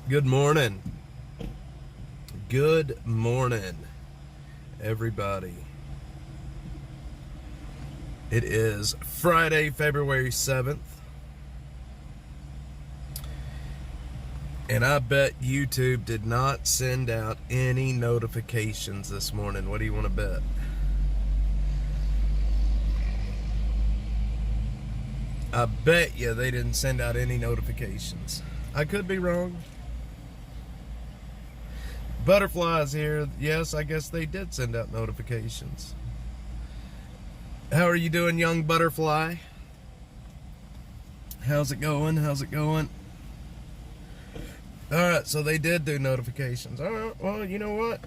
Good morning. Good morning, everybody. It is Friday, February 7th. And I bet YouTube did not send out any notifications this morning. What do you want to bet? I bet you they didn't send out any notifications. I could be wrong. Butterflies here. Yes, I guess they did send out notifications. How are you doing, young butterfly? How's it going? How's it going? Alright, so they did do notifications. Alright, well, you know what?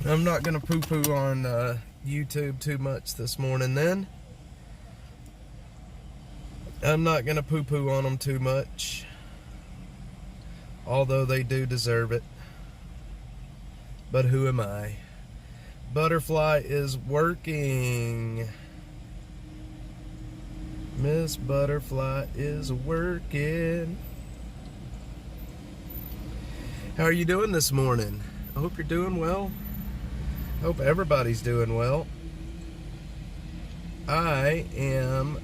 I'm not going to poo-poo on YouTube too much this morning then. I'm not going to poo-poo on them too much. Although they do deserve it. But who am I? Butterfly is working. Miss Butterfly is working. How are you doing this morning? I hope you're doing well. I hope everybody's doing well. I am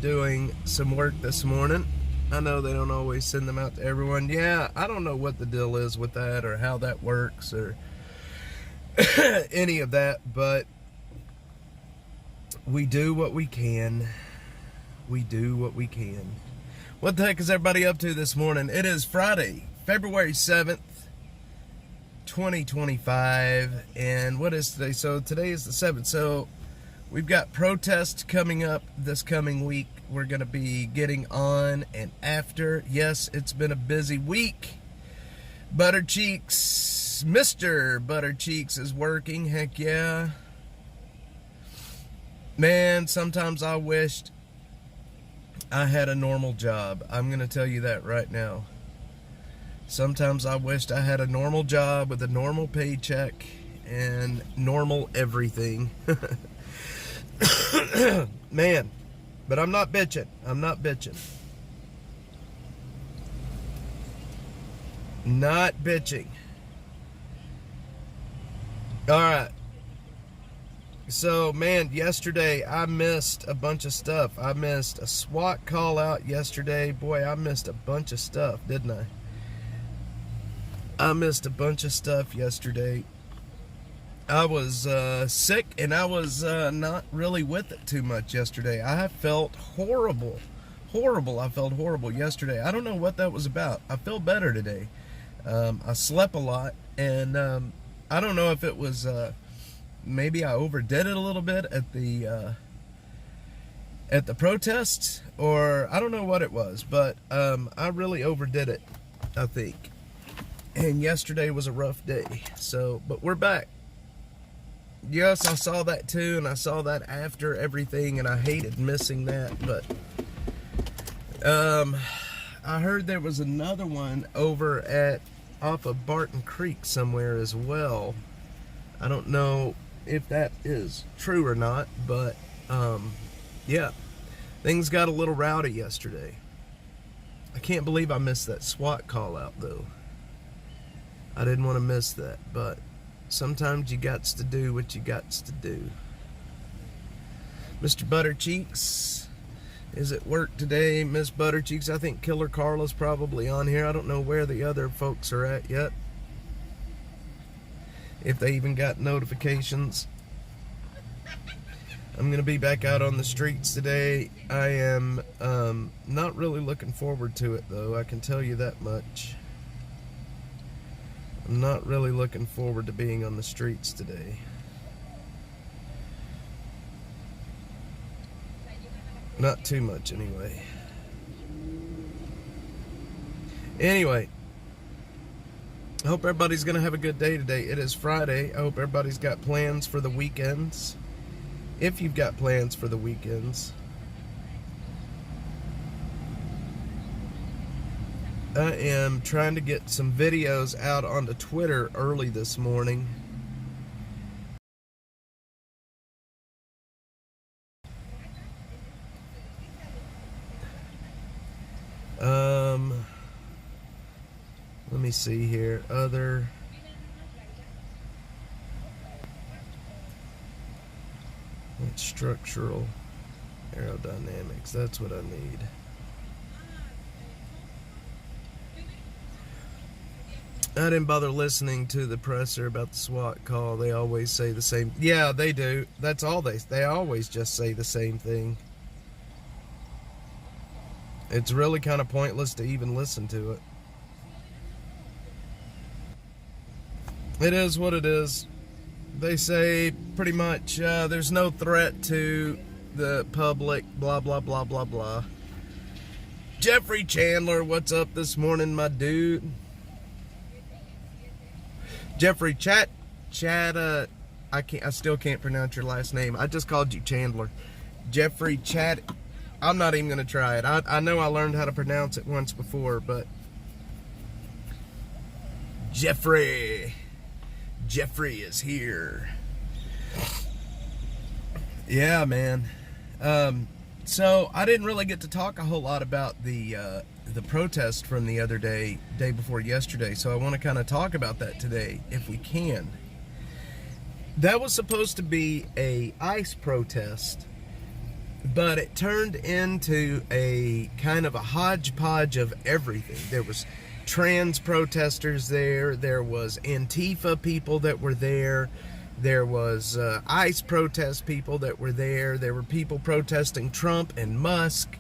doing some work this morning. I know they don't always send them out to everyone. Yeah, I don't know what the deal is with that or how that works or any of that, but we do what we can. We do what we can. What the heck is everybody up to this morning? It is Friday, February 7th, 2025, and what is today? So today is the 7th, so we've got protests coming up this coming week. We're going to be getting on and after. Yes, it's been a busy week. Buttercheeks, Mr. Buttercheeks is working. Heck yeah. Man, sometimes I wished I had a normal job. I'm going to tell you that right now. Sometimes I wished I had a normal job with a normal paycheck and normal everything. Man, but I'm not bitching. I'm not bitching. Not bitching. Alright. So, man, yesterday I missed a bunch of stuff. I missed a SWAT call out yesterday. Boy, I missed a bunch of stuff, didn't I? I missed a bunch of stuff yesterday. I was sick and I was not really with it too much yesterday. I felt horrible. I felt horrible yesterday. I don't know what that was about. I feel better today. I slept a lot, and I don't know if it was maybe I overdid it a little bit at the protests, or I don't know what it was, but I really overdid it, I think. And yesterday was a rough day. So, but we're back. Yes, I saw that too, and I saw that after everything, and I hated missing that, but I heard there was another one over off of Barton Creek somewhere as well. I don't know if that is true or not, but yeah, things got a little rowdy yesterday. I can't believe I missed that SWAT call out though. I didn't want to miss that, but sometimes you gots to do what you gots to do. Mr. Buttercheeks is at work today. Miss Buttercheeks, I think Killer Carla's probably on here. I don't know where the other folks are at yet. If they even got notifications. I'm going to be back out on the streets today. I am not really looking forward to it though, I can tell you that much. I'm not really looking forward to being on the streets today. Not too much anyway. Anyway, I hope everybody's going to have a good day today. It is Friday. I hope everybody's got plans for the weekends. If you've got plans for the weekends. I am trying to get some videos out onto Twitter early this morning. see here. Other. Structural aerodynamics. That's what I need. I didn't bother listening to the presser about the SWAT call. They always say the same. Yeah, they do. That's all they always just say the same thing. It's really kind of pointless to even listen to it. It is what it is. They say pretty much there's no threat to the public, blah, blah, blah, blah, blah. Jeffrey Chandler, what's up this morning, my dude? Jeffrey I still can't pronounce your last name. I just called you Chandler. Jeffrey I'm not even going to try it. I know I learned how to pronounce it once before, but Jeffrey is here. Yeah, man. So I didn't really get to talk a whole lot about the protest from the other day before yesterday. So I want to kind of talk about that today, if we can. That was supposed to be a ICE protest, but it turned into a kind of a hodgepodge of everything. There was trans protesters there. There was Antifa people that were there. There was ICE protest people that were there. There were people protesting Trump and Musk.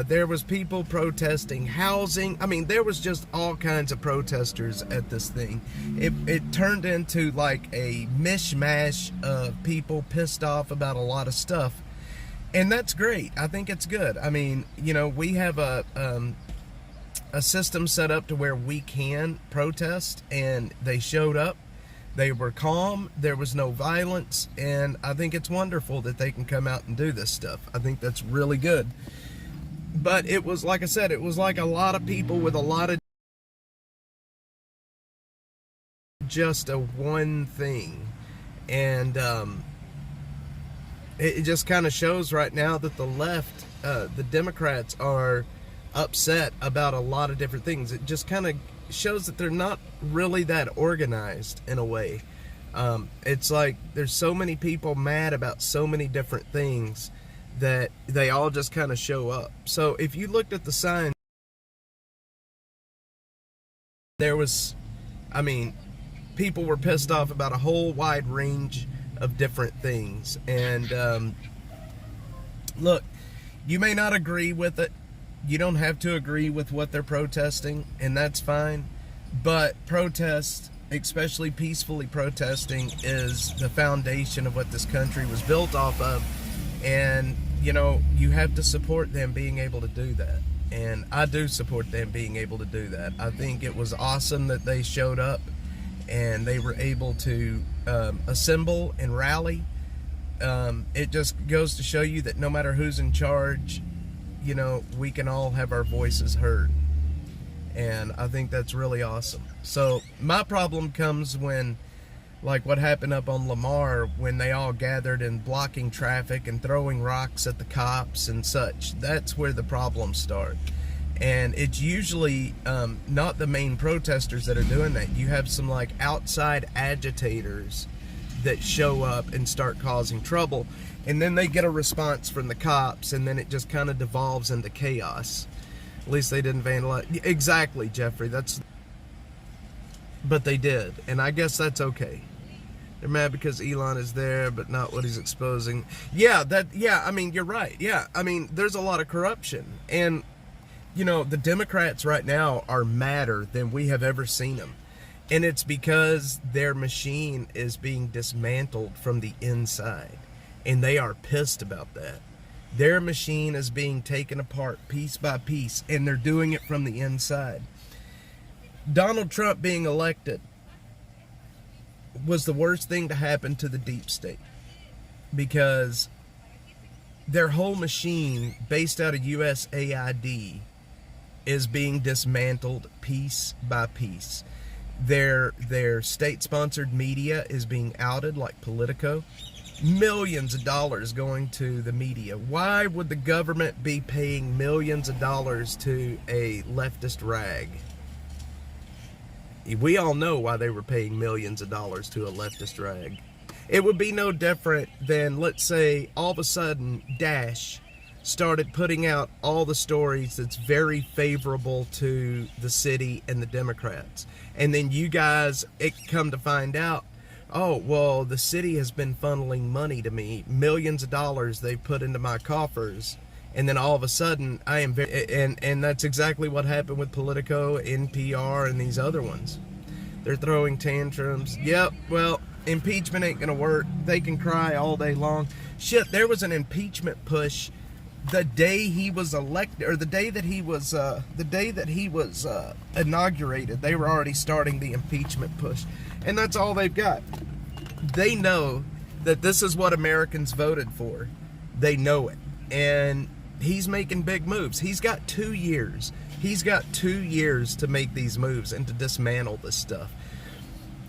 There was people protesting housing. I mean, there was just all kinds of protesters at this thing. It turned into like a mishmash of people pissed off about a lot of stuff. And that's great. I think it's good. I mean, you know, we have a system set up to where we can protest, and they showed up. They were calm. There was no violence. And I think it's wonderful that they can come out and do this stuff. I think that's really good. But it was, like I said, it was like a lot of people with a lot of just a one thing. And it just kind of shows right now that the left, the Democrats, are upset about a lot of different things. It just kind of shows that they're not really that organized in a way. It's like there's so many people mad about so many different things that they all just kind of show up. So if you looked at the sign, there was, I mean, people were pissed off about a whole wide range of different things. And look, you may not agree with it. You don't have to agree with what they're protesting, and that's fine. But protest, especially peacefully protesting, is the foundation of what this country was built off of. And, you know, you have to support them being able to do that. And I do support them being able to do that. I think it was awesome that they showed up and they were able to assemble and rally. It just goes to show you that no matter who's in charge, you know, we can all have our voices heard. And I think that's really awesome. So my problem comes when, like what happened up on Lamar, when they all gathered and blocking traffic and throwing rocks at the cops and such. That's where the problems start. And it's usually not the main protesters that are doing that. You have some like outside agitators that show up and start causing trouble. And then they get a response from the cops, and then it just kind of devolves into chaos. At least they didn't vandalize. Exactly, Jeffrey. But they did, and I guess that's okay. They're mad because Elon is there, but not what he's exposing. Yeah, I mean, you're right. Yeah, I mean, there's a lot of corruption. And, you know, the Democrats right now are madder than we have ever seen them. And it's because their machine is being dismantled from the inside. And they are pissed about that. Their machine is being taken apart piece by piece, and they're doing it from the inside. Donald Trump being elected was the worst thing to happen to the deep state, because their whole machine based out of USAID is being dismantled piece by piece. Their state-sponsored media is being outed, like Politico. Millions of dollars going to the media. Why would the government be paying millions of dollars to a leftist rag? We all know why they were paying millions of dollars to a leftist rag. It would be no different than, let's say, all of a sudden Dash started putting out all the stories that's very favorable to the city and the Democrats. And then you guys come to find out, oh, well, the city has been funneling money to me, millions of dollars they've put into my coffers. And then all of a sudden, I am very, and that's exactly what happened with Politico, NPR, and these other ones. They're throwing tantrums. Yep, well, impeachment ain't gonna work. They can cry all day long. Shit, there was an impeachment push the day he was elected, or the day that he was inaugurated. They were already starting the impeachment push, and that's all they've got. They know that this is what Americans voted for. They know it, and he's making big moves. He's got 2 years. He's got 2 years to make these moves and to dismantle this stuff.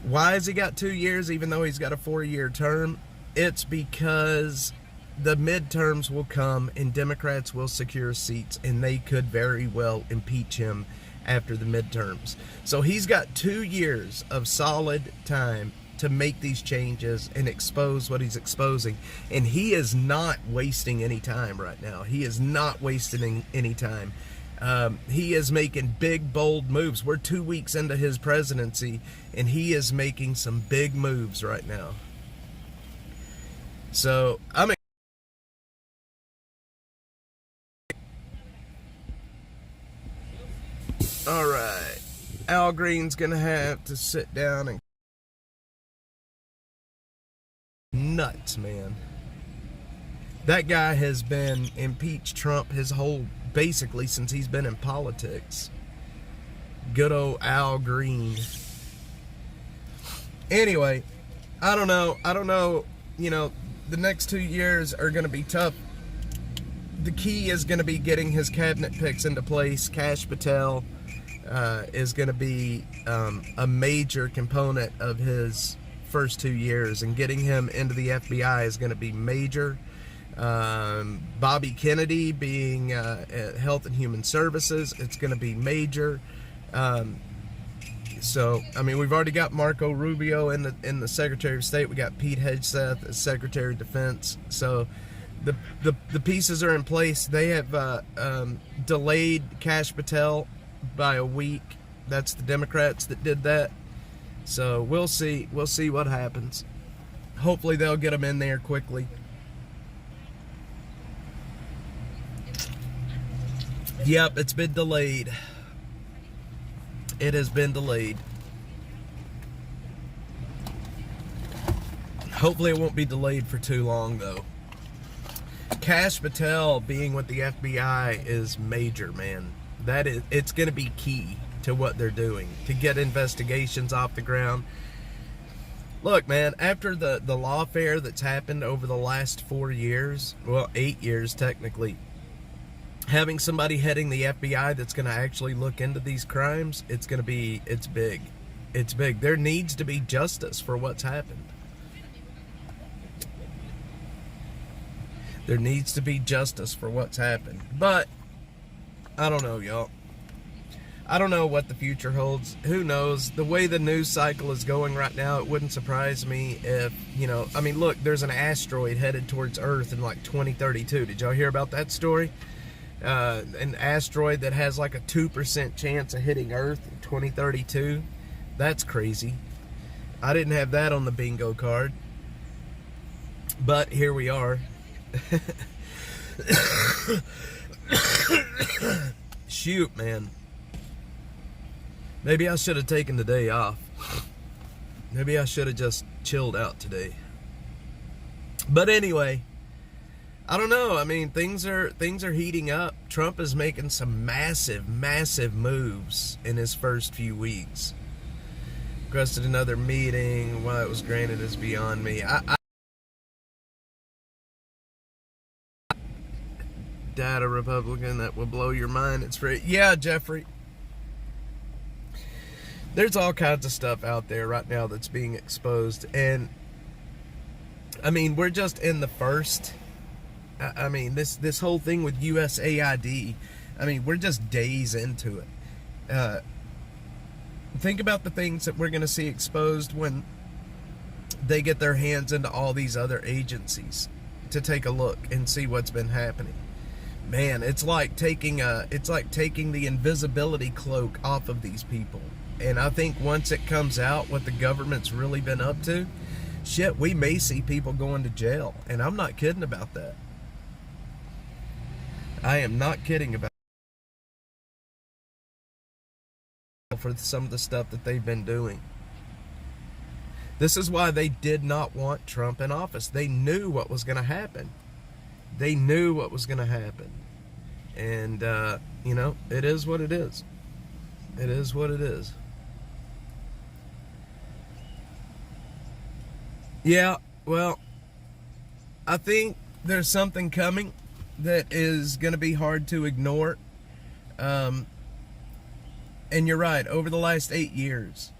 Why has he got 2 years, even though he's got a 4-year term? It's because the midterms will come and Democrats will secure seats, and they could very well impeach him after the midterms. So he's got 2 years of solid time to make these changes and expose what he's exposing. And he is not wasting any time right now. He is not wasting any time. He is making big, bold moves. We're 2 weeks into his presidency, and he is making some big moves right now. So I'm all right. Al Green's gonna have to sit down and nuts, man. That guy has been impeached Trump his whole, basically since he's been in politics. Good old Al Green. Anyway, I don't know, you know, the next 2 years are going to be tough. The key is going to be getting his cabinet picks into place. Kash Patel is going to be a major component of his first 2 years, and getting him into the FBI is going to be major. Bobby Kennedy being Health and Human Services, it's going to be major. So, I mean, we've already got Marco Rubio in the Secretary of State. We got Pete Hegseth as Secretary of Defense. So, the pieces are in place. They have delayed Kash Patel by a week. That's the Democrats that did that. So we'll see what happens. Hopefully they'll get him in there quickly. Yep, it's been delayed. It has been delayed. Hopefully it won't be delayed for too long, though. Kash Patel being with the FBI is major, man. It's going to be key to what they're doing to get investigations off the ground. Look, man, after the lawfare that's happened over the last 4 years, well, 8 years technically, having somebody heading the FBI that's going to actually look into these crimes, it's big. It's big. There needs to be justice for what's happened. There needs to be justice for what's happened. But I don't know, y'all. I don't know what the future holds. Who knows? The way the news cycle is going right now, it wouldn't surprise me if, you know, I mean, look, there's an asteroid headed towards Earth in like 2032. Did y'all hear about that story? An asteroid that has like a 2% chance of hitting Earth in 2032. That's crazy. I didn't have that on the bingo card. But here we are. Shoot, man. Maybe I should have taken the day off. Maybe I should have just chilled out today. But anyway, I don't know. I mean, things are heating up. Trump is making some massive moves in his first few weeks. Requested another meeting. Why it was granted is beyond me. Data Republican that will blow your mind. It's free. Yeah, Jeffrey. There's all kinds of stuff out there right now that's being exposed, and I mean, we're just in the first. I mean, this whole thing with USAID. I mean, we're just days into it. Think about the things that we're going to see exposed when they get their hands into all these other agencies to take a look and see what's been happening. Man, it's like taking the invisibility cloak off of these people. And I think once it comes out what the government's really been up to, shit, we may see people going to jail. And I'm not kidding about that. I am not kidding about for some of the stuff that they've been doing. This is why they did not want Trump in office. They knew what was going to happen. They knew what was going to happen. And, you know, it is what it is. It is what it is. Yeah, well, I think there's something coming that is going to be hard to ignore. And you're right, over the last 8 years,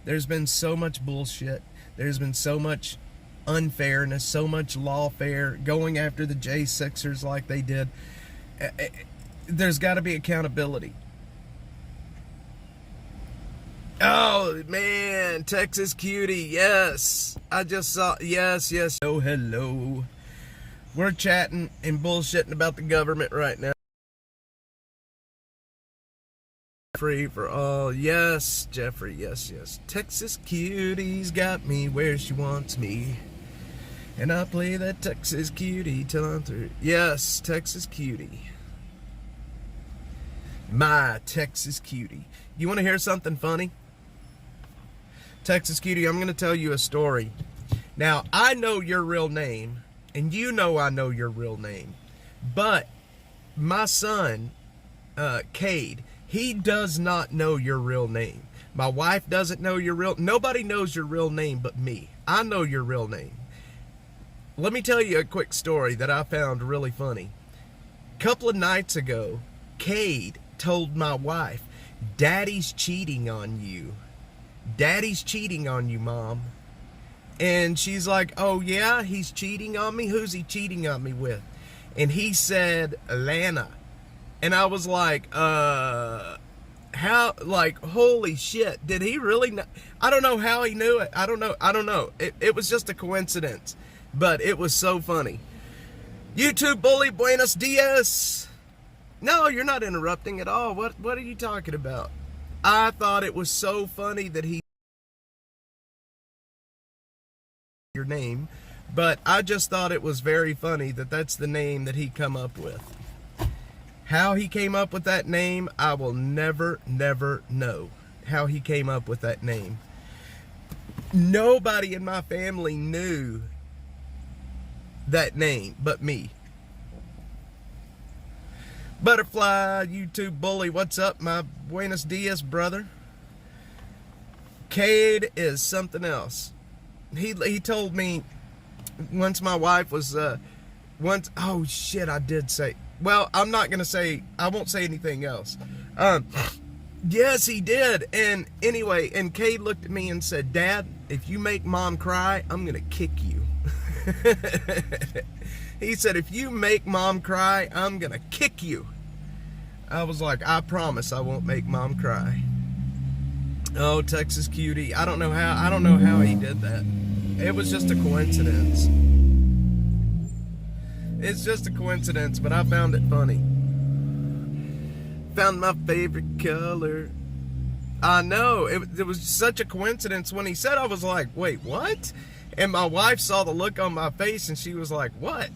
there's been so much bullshit. There's been so much unfairness, so much lawfare, going after the J6ers like they did. There's got to be accountability. Oh, man, Texas Cutie, yes. I just saw, yes. Oh, hello. We're chatting and bullshitting about the government right now. Free for all, yes, Jeffrey, yes. Texas Cutie's got me where she wants me. And I play that Texas Cutie till I'm through. Yes, Texas Cutie. My Texas Cutie. You want to hear something funny? Texas Cutie, I'm going to tell you a story. Now, I know your real name, and you know I know your real name. But my son, Cade, he does not know your real name. My wife doesn't know your real... Nobody knows your real name but me. I know your real name. Let me tell you a quick story that I found really funny. A couple of nights ago, Cade told my wife, Daddy's cheating on you. Daddy's cheating on you, Mom. And she's like, oh yeah, he's cheating on me? Who's he cheating on me with? And he said, Lana. And I was like, how, like, holy shit, did he really know? I don't know how he knew it. I don't know. It was just a coincidence, but it was so funny. YouTube bully, buenos dias. No, you're not interrupting at all. What are you talking about? I thought it was so funny that he your name, but I just thought it was very funny that that's the name that he come up with. How he came up with that name, I will never know how he came up with that name. Nobody in my family knew that name but me. Butterfly, YouTube bully, what's up, my buenos dias, brother? Cade is something else. He told me once my wife was, oh shit, I did say, well, I'm not going to say, I won't say anything else. Yes, he did. And anyway, and Cade looked at me and said, Dad, if you make Mom cry, I'm going to kick you. He said, if you make Mom cry, I'm going to kick you. I was like, I promise I won't make Mom cry. Oh, Texas Cutie. I don't know how he did that. It was just a coincidence. It's just a coincidence, but I found it funny. Found my favorite color. I know, it was such a coincidence. When he said, I was like, wait, what? And my wife saw the look on my face and she was like, what?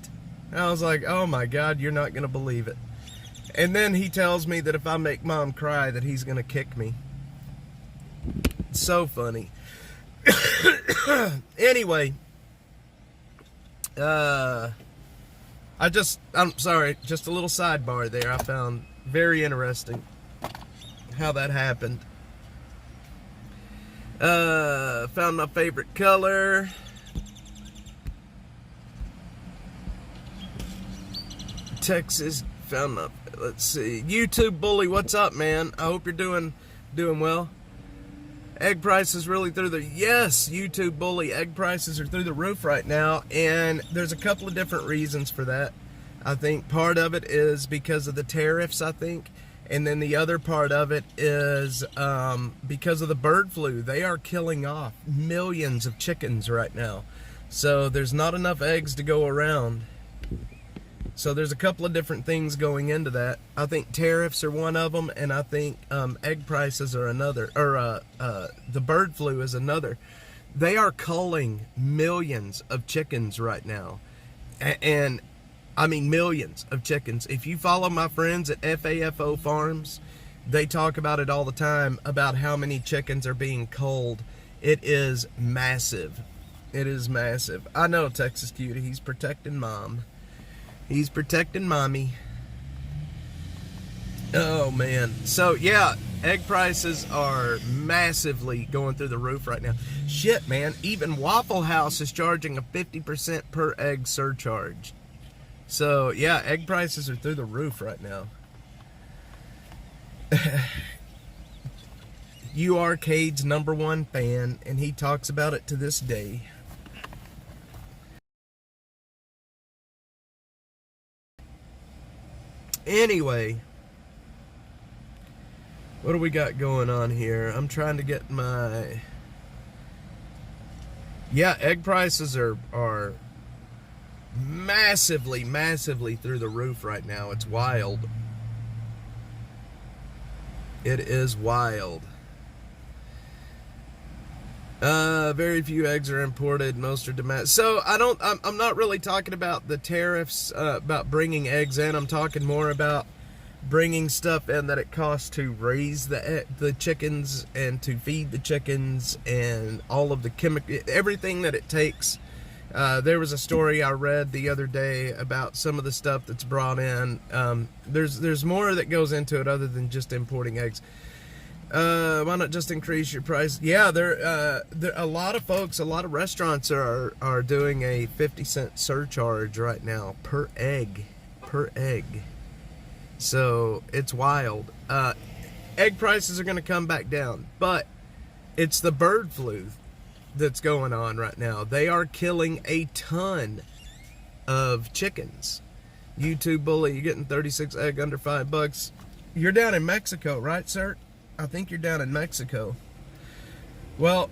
And I was like, oh my God, you're not going to believe it. And then he tells me that if I make Mom cry, that he's going to kick me. So funny. Anyway, I'm sorry, just a little sidebar there. I found very interesting how that happened. Found my favorite color. Texas, found my, let's see, YouTube bully, what's up, man? I hope you're doing well. Egg prices really through the, yes, YouTube bully, egg prices are through the roof right now, and there's a couple of different reasons for that. I think part of it is because of the tariffs, I think, And then the other part of it is because of the bird flu, they are killing off millions of chickens right now. So there's not enough eggs to go around. So there's a couple of different things going into that. I think tariffs are one of them, and I think egg prices are another, or the bird flu is another. They are culling millions of chickens right now. And I mean millions of chickens. If you follow my friends at FAFO Farms, they talk about it all the time, about how many chickens are being culled. It is massive. It is massive. I know Texas Cutie, he's protecting mom. He's protecting mommy. Oh man. So yeah, egg prices are massively going through the roof right now. Shit, man. Even Waffle House is charging a 50% per egg surcharge. So yeah, egg prices are through the roof right now. You are Cade's #1 fan, and he talks about it to this day. Anyway, what do we got going on here? I'm trying to get my... Yeah, egg prices are massively through the roof right now. It's wild. It is wild. Very few eggs are imported. Most are domestic. So I'm not really talking about the tariffs, about bringing eggs in. I'm talking more about bringing stuff in that it costs to raise the chickens and to feed the chickens and all of the everything that it takes. There was a story I read the other day about some of the stuff that's brought in. There's more that goes into it other than just importing eggs. Why not just increase your price? Yeah, there a lot of folks, a lot of restaurants are doing a 50-cent surcharge right now per egg. So it's wild. Egg prices are going to come back down, but it's the bird flu that's going on right now. They are killing a ton of chickens. YouTube bully, you're getting 36 egg under $5. You're down in Mexico, right, sir? I think you're down in Mexico. Well,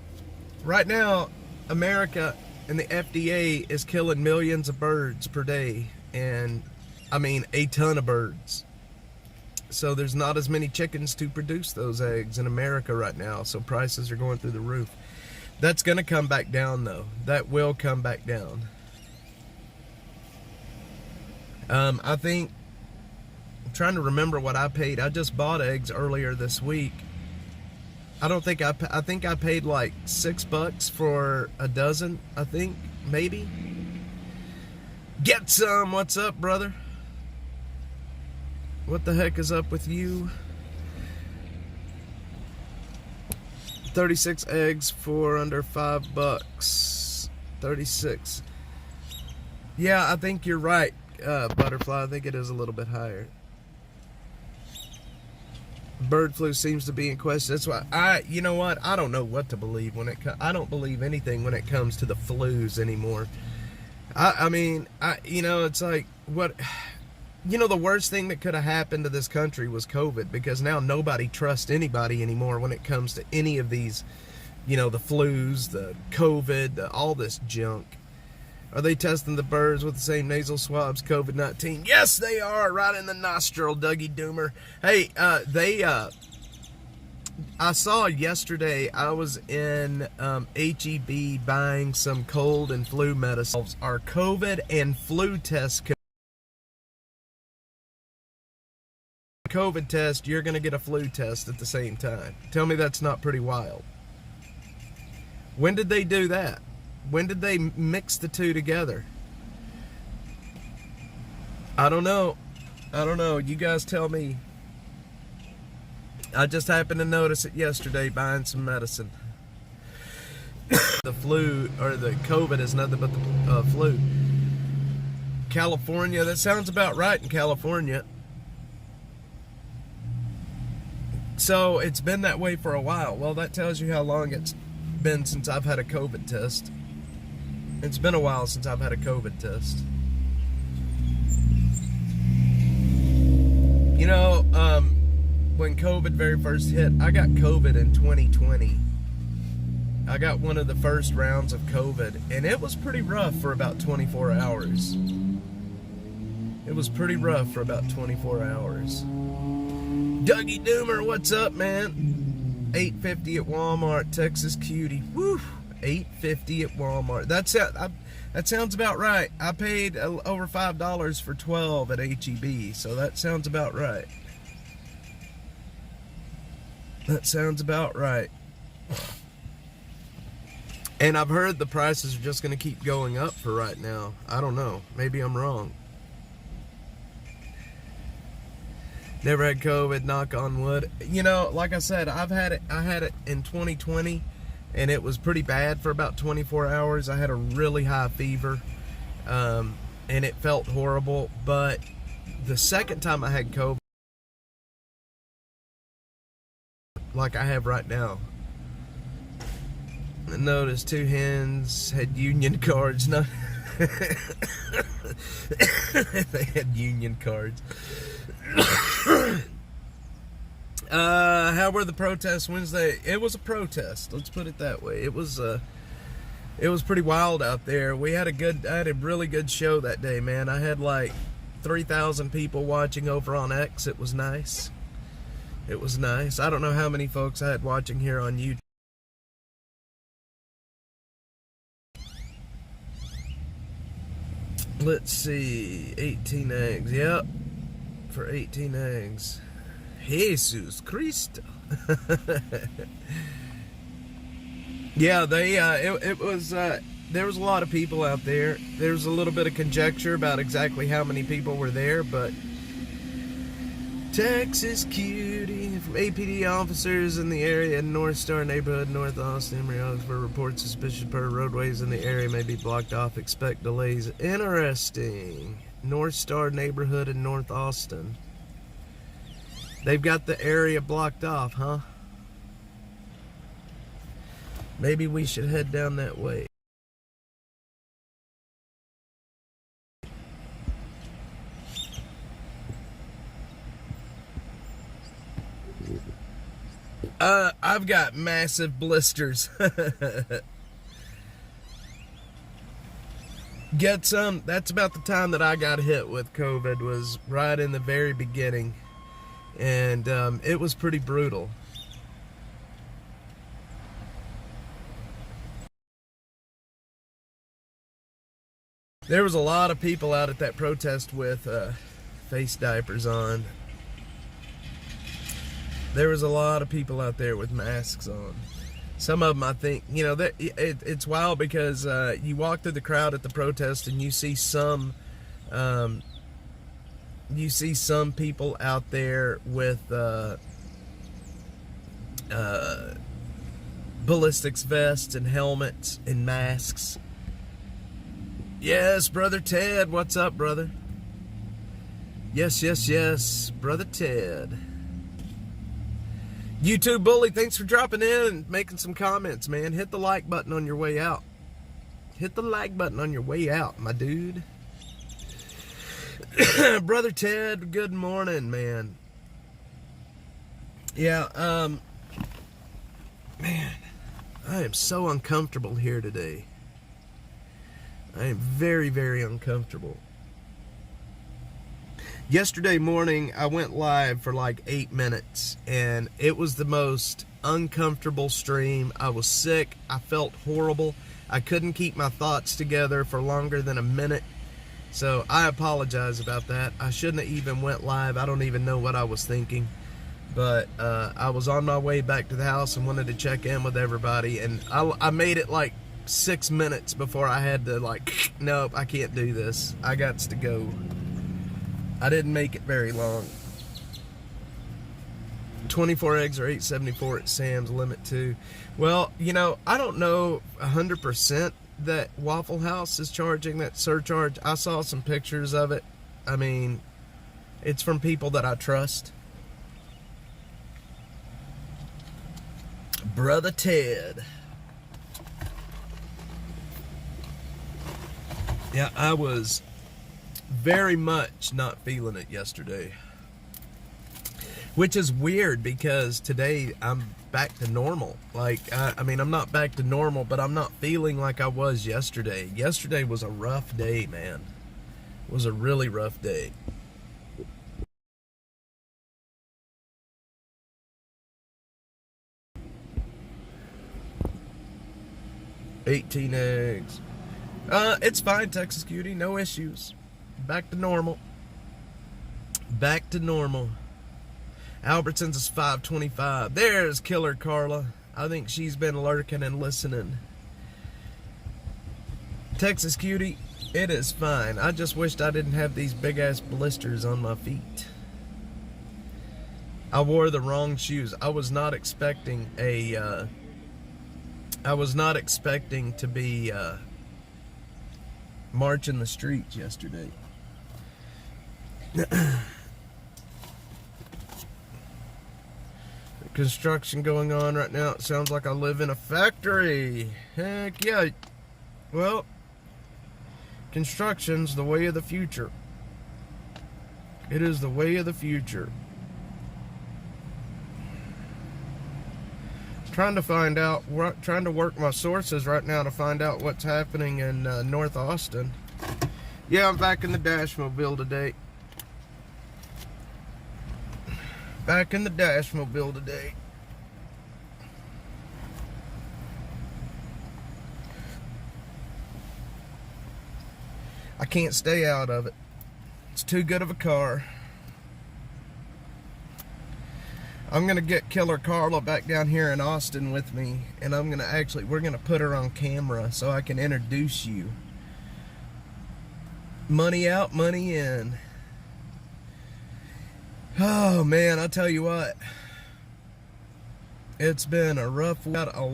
right now, America and the FDA is killing millions of birds per day. And, I mean, a ton of birds. So there's not as many chickens to produce those eggs in America right now. So prices are going through the roof. That's going to come back down, though. That will come back down. I think... trying to remember what I paid. I just bought eggs earlier this week. I think I paid like $6 for a dozen, I think, maybe. Get some. What's up, brother? What the heck is up with you? 36 eggs for under $5. 36. Yeah, I think you're right, Butterfly. I think it is a little bit higher. Bird flu seems to be in question. That's why you know what? I don't know what to believe when I don't believe anything when it comes to the flus anymore. I mean, you know, it's like what, you know, the worst thing that could have happened to this country was COVID, because now nobody trusts anybody anymore when it comes to any of these, you know, the flus, the COVID, all this junk. Are they testing the birds with the same nasal swabs, COVID-19? Yes, they are, right in the nostril, Dougie Doomer. Hey, I saw yesterday, I was in HEB buying some cold and flu medicines. Our COVID and flu test. COVID test, you're going to get a flu test at the same time. Tell me that's not pretty wild. When did they do that? When did they mix the two together? I don't know. You guys tell me. I just happened to notice it yesterday buying some medicine. The flu, or the COVID, is nothing but the flu. California, that sounds about right in California. So it's been that way for a while. Well, that tells you how long it's been since I've had a COVID test. It's been a while since I've had a COVID test. You know, when COVID very first hit, I got COVID in 2020. I got one of the first rounds of COVID, and it was pretty rough for about 24 hours. It was pretty rough for about 24 hours. Dougie Doomer, what's up, man? $8.50 at Walmart, Texas cutie. Woo! $8.50 at Walmart. That sounds about right. I paid over $5 for 12 at HEB, so that sounds about right. That sounds about right. And I've heard the prices are just going to keep going up for right now. I don't know. Maybe I'm wrong. Never had COVID, knock on wood. You know, like I said, I had it in 2020, and it was pretty bad for about 24 hours. I had a really high fever, and it felt horrible. But the second time I had COVID, like I have right now, I noticed 2 hens had union cards. No, they had union cards. How were the protests Wednesday? It was a protest. Let's put it that way. It was pretty wild out there. I had a really good show that day, man. I had like 3,000 people watching over on X. It was nice. It was nice. I don't know how many folks I had watching here on YouTube. Let's see, 18 eggs. Yep, for 18 eggs. Jesus Cristo. Yeah, it was, there was a lot of people out there. There was a little bit of conjecture about exactly how many people were there, but Texas cutie from APD officers in the area in North Star neighborhood, North Austin, Emery-Augsburg reports suspicious per roadways in the area may be blocked off. Expect delays. Interesting. North Star neighborhood in North Austin. They've got the area blocked off, huh? Maybe we should head down that way. I've got massive blisters. Get some. That's about the time that I got hit with COVID, was right in the very beginning. And it was pretty brutal. There was a lot of people out at that protest with face diapers on. There was a lot of people out there with masks on. Some of them, I think, you know, it's wild because you walk through the crowd at the protest and you see some people out there with ballistics vests and helmets and masks. Yes, Brother Ted, what's up, brother? Yes, yes, yes, Brother Ted. YouTube Bully, thanks for dropping in and making some comments, man. Hit the like button on your way out. Hit the like button on your way out, my dude. Brother Ted, good morning, man. Yeah, man, I am so uncomfortable here today. I am very, very uncomfortable. Yesterday morning, I went live for like 8 minutes, and it was the most uncomfortable stream. I was sick. I felt horrible. I couldn't keep my thoughts together for longer than a minute. So I apologize about that. I shouldn't have even went live. I don't even know what I was thinking. But I was on my way back to the house and wanted to check in with everybody. And I made it like 6 minutes before I had to like, nope, I can't do this. I got to go. I didn't make it very long. 24 eggs are $8.74 at Sam's, limit 2. Well, you know, I don't know 100% that Waffle House is charging that surcharge. I saw some pictures of it. I mean, it's from people that I trust. Brother Ted. Yeah, I was very much not feeling it yesterday. Which is weird because today I'm back to normal. Like, I mean, I'm not back to normal, but I'm not feeling like I was yesterday. Yesterday was a rough day, man. It was a really rough day. $18 eggs. It's fine, Texas Cutie. No issues. Back to normal. Back to normal. Albertsons is $5.25. There's Killer Carla. I think she's been lurking and listening. Texas Cutie, it is fine. I just wished I didn't have these big ass blisters on my feet. I wore the wrong shoes. I was not expecting to be marching the streets yesterday. Construction going on right now. It sounds like I live in a factory. Heck yeah. Well, construction's the way of the future. It is the way of the future. Trying to find out, trying to work my sources right now to find out what's happening in North Austin. Yeah, I'm back in the Dashmobile today. Back in the Dashmobile today. I can't stay out of it. It's too good of a car. I'm gonna get Killer Carla back down here in Austin with me, and we're gonna put her on camera so I can introduce you. Money out, money in. Oh man, I'll tell you what. It's been a rough week. Got a lot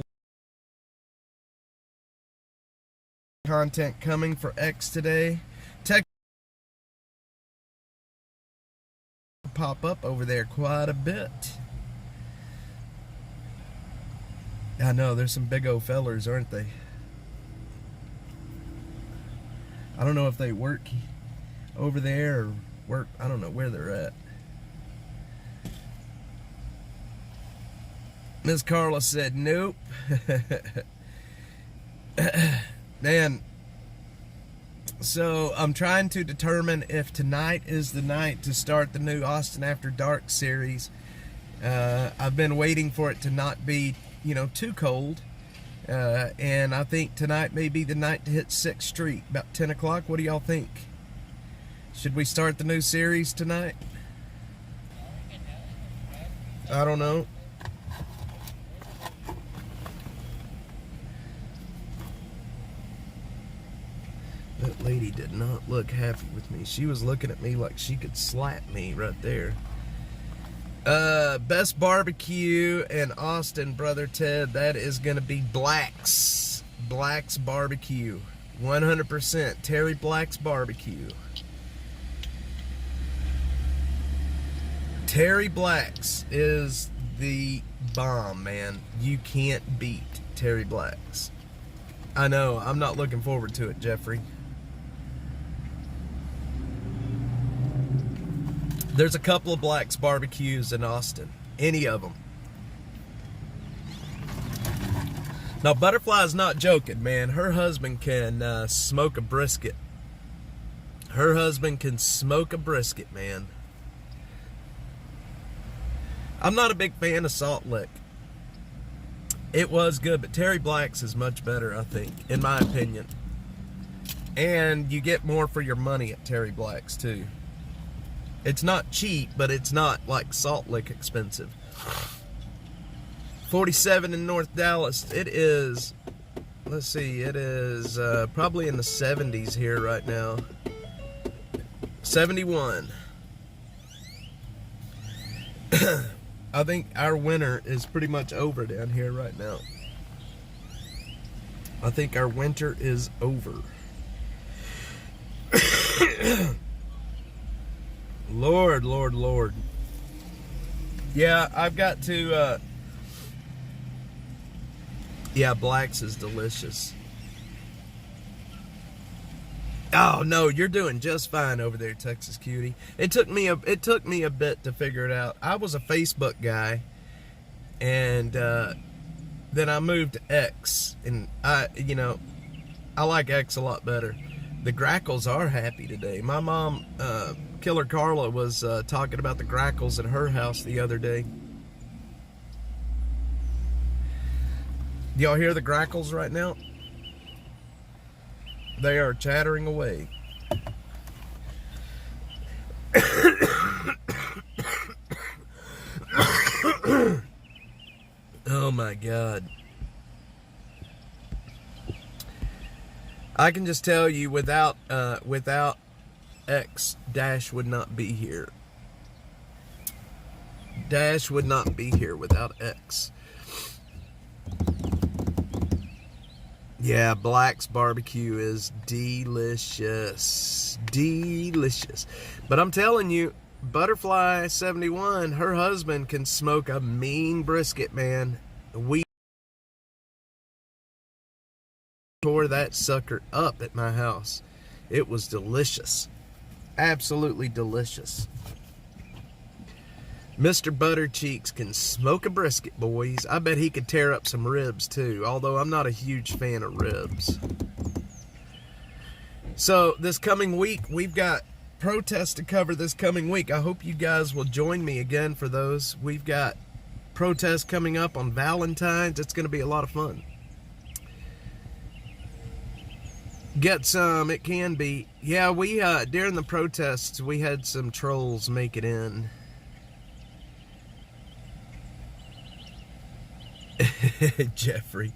of content coming for X today. Tech pop up over there quite a bit. I know, there's some big old fellers, aren't they? I don't know if they work over there or work, I don't know where they're at. Miss Carla said nope. Man, so I'm trying to determine if tonight is the night to start the new Austin After Dark series. I've been waiting for it to not be, too cold. And I think tonight may be the night to hit 6th Street, about 10 o'clock. What do y'all think? Should we start the new series tonight? I don't know. That lady did not look happy with me. She was looking at me like she could slap me right there. Best barbecue in Austin, Brother Ted. That is going to be Black's. Black's Barbecue. 100%. Terry Black's Barbecue. Terry Black's is the bomb, man. You can't beat Terry Black's. I know. I'm not looking forward to it, Jeffrey. There's a couple of Black's barbecues in Austin. Any of them. Now, Butterfly's not joking, man. Her husband can smoke a brisket. Her husband can smoke a brisket, man. I'm not a big fan of Salt Lick. It was good, but Terry Black's is much better, I think, in my opinion. And you get more for your money at Terry Black's, too. It's not cheap, but it's not like Salt Lick expensive. 47 in North Dallas. It is, let's see, it is probably in the 70s here right now. 71. I think our winter is pretty much over down here right now. I think our winter is over. Lord, Lord, Lord. Yeah, I've got to, yeah, Black's is delicious. Oh no, you're doing just fine over there, Texas Cutie. It took me a bit to figure it out. I was a Facebook guy, and then I moved to X, and I like X a lot better. The Grackles are happy today. My mom, Killer Carla, was talking about the Grackles at her house the other day. Y'all hear the Grackles right now? They are chattering away. Oh my God. I can just tell you, without X, Dash would not be here. Dash would not be here without X. Yeah, Black's barbecue is delicious. Delicious. But I'm telling you, Butterfly 71, her husband can smoke a mean brisket, man. We tore that sucker up at my house. It was delicious. Absolutely delicious. Mr. Buttercheeks can smoke a brisket, boys. I bet he could tear up some ribs, too, although I'm not a huge fan of ribs. So, this coming week, we've got protests to cover this coming week. I hope you guys will join me again for those. We've got protests coming up on Valentine's. It's going to be a lot of fun. Get some, it can be. Yeah, we, during the protests, we had some trolls make it in. Jeffrey.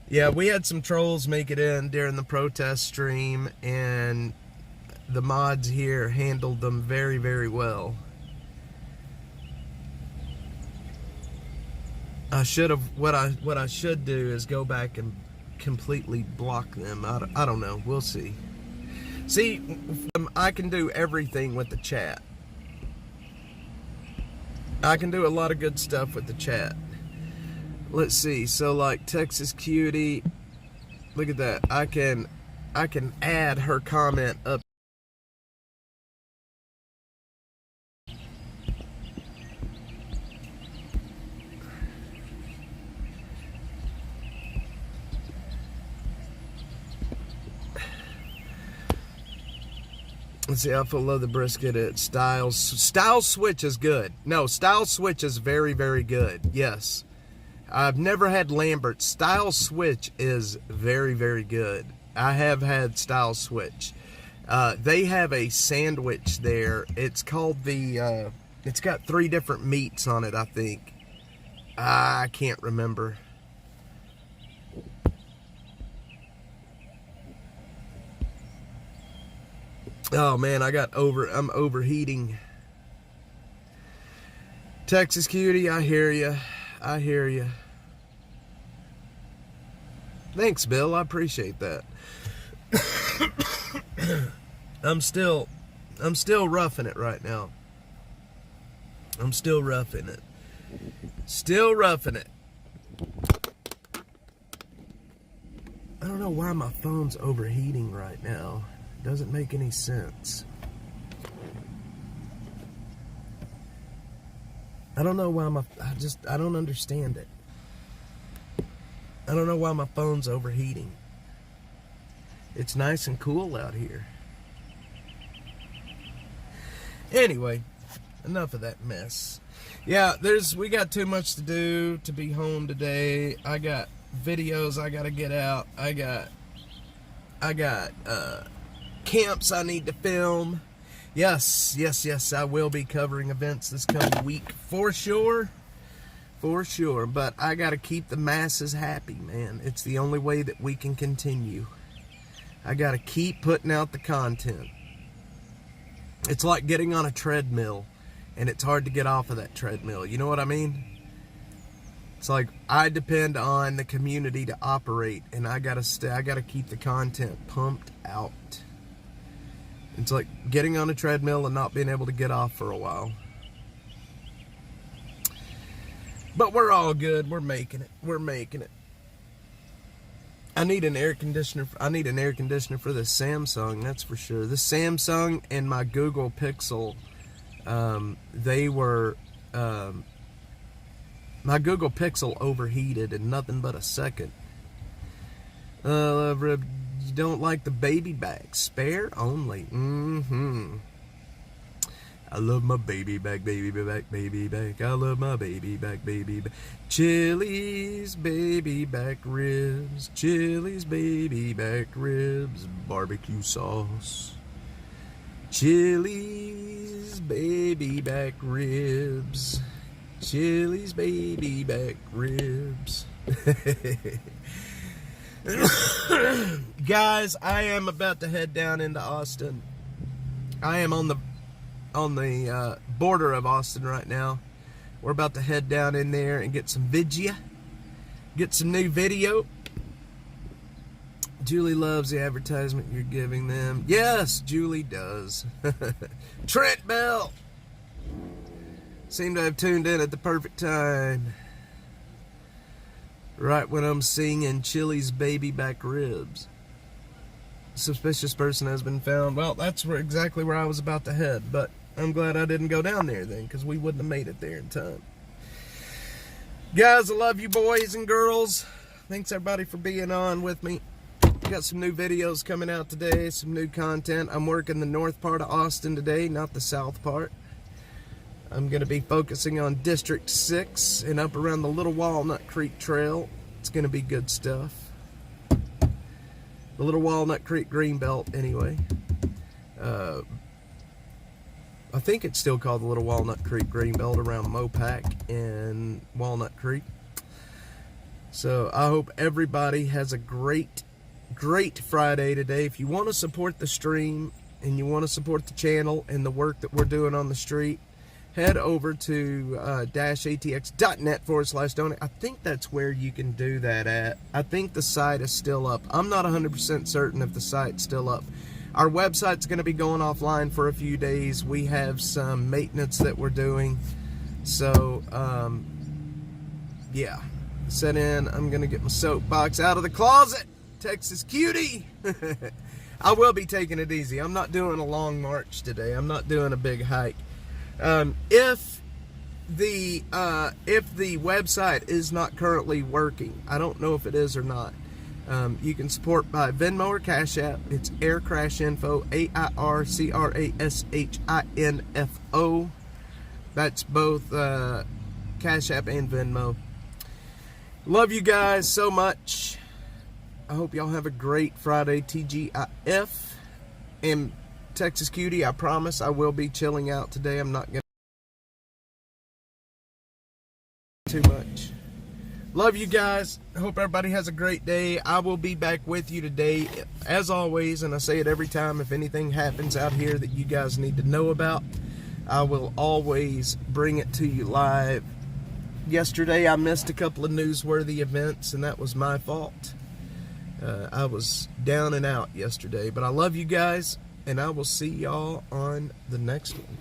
Yeah, we had some trolls make it in during the protest stream, and the mods here handled them very, very well. I should have, what I should do is go back and completely block them. I don't know. We'll see. See, I can do everything with the chat. I can do a lot of good stuff with the chat. Let's see. So like Texas Cutie, look at that. I can add her comment up. Let's see, I love the brisket at Styles. Styles Switch is good. No, Styles Switch is very, very good. Yes. I've never had Lambert's. Styles Switch is very, very good. I have had Styles Switch. They have a sandwich there. It's called the, it's got 3 different meats on it, I think. I can't remember. Oh man, I'm overheating. Texas Cutie, I hear you. I hear you. Thanks, Bill. I appreciate that. I'm still roughing it right now. I'm still roughing it. Still roughing it. I don't know why my phone's overheating right now. Doesn't make any sense. I don't know why I don't understand it. I don't know why my phone's overheating. It's nice and cool out here. Anyway, enough of that mess. Yeah, we got too much to do to be home today. I got videos I gotta get out. I got camps I need to film. Yes, I will be covering events this coming week for sure. For sure. But I gotta keep the masses happy, man. It's the only way that we can continue. I gotta keep putting out the content. It's like getting on a treadmill, and it's hard to get off of that treadmill. You know what I mean? It's like I depend on the community to operate, and I gotta keep the content pumped out. It's like getting on a treadmill and not being able to get off for a while. But we're all good. We're making it. We're making it. I need an air conditioner. I need an air conditioner for the Samsung, that's for sure. The Samsung and my Google Pixel, they were, my Google Pixel overheated in nothing but a second. You don't like the baby back? Spare only. I love my baby back, baby back, baby back. I love my baby back, baby back. Chili's baby back ribs. Chili's baby back ribs. Barbecue sauce. Chili's baby back ribs. Chili's baby back ribs. Guys, I am about to head down into Austin. I am on the border of Austin right now. We're about to head down in there and get some vidya, get some new video. Julie loves the advertisement you're giving them. Yes, Julie does. Trent Bell seemed to have tuned in at the perfect time, right when I'm singing Chili's baby back ribs. Suspicious person has been found. Well, that's exactly where I was about to head, but I'm glad I didn't go down there then, because we wouldn't have made it there in time. Guys, I love you boys and girls. Thanks everybody for being on with me. Got some new videos coming out today, some new content. I'm working the north part of Austin today, not the south part. I'm going to be focusing on District 6 and up around the Little Walnut Creek Trail. It's going to be good stuff. The Little Walnut Creek Greenbelt, anyway. I think it's still called the Little Walnut Creek Greenbelt around Mopac and Walnut Creek. So I hope everybody has a great Friday today. If you want to support the stream and you want to support the channel and the work that we're doing on the street, head over to -atx.net/donate. I think that's where you can do that at. I think the site is still up. I'm not 100% certain if the site's still up. Our website's going to be going offline for a few days. We have some maintenance that we're doing. So, yeah. Set in. I'm going to get my soapbox out of the closet. Texas cutie. I will be taking it easy. I'm not doing a long march today. I'm not doing a big hike. If the website is not currently working, I don't know if it is or not, you can support by Venmo or Cash App. It's Air Crash Info, AIRCRASHINFO. That's both Cash App and Venmo. Love you guys so much. I hope y'all have a great Friday. TGIF and Texas Cutie, I promise I will be chilling out today. I'm not going to too much. Love you guys. I hope everybody has a great day. I will be back with you today, as always, and I say it every time. If anything happens out here that you guys need to know about, I will always bring it to you live. Yesterday, I missed a couple of newsworthy events, and that was my fault. I was down and out yesterday, but I love you guys, and I will see y'all on the next one.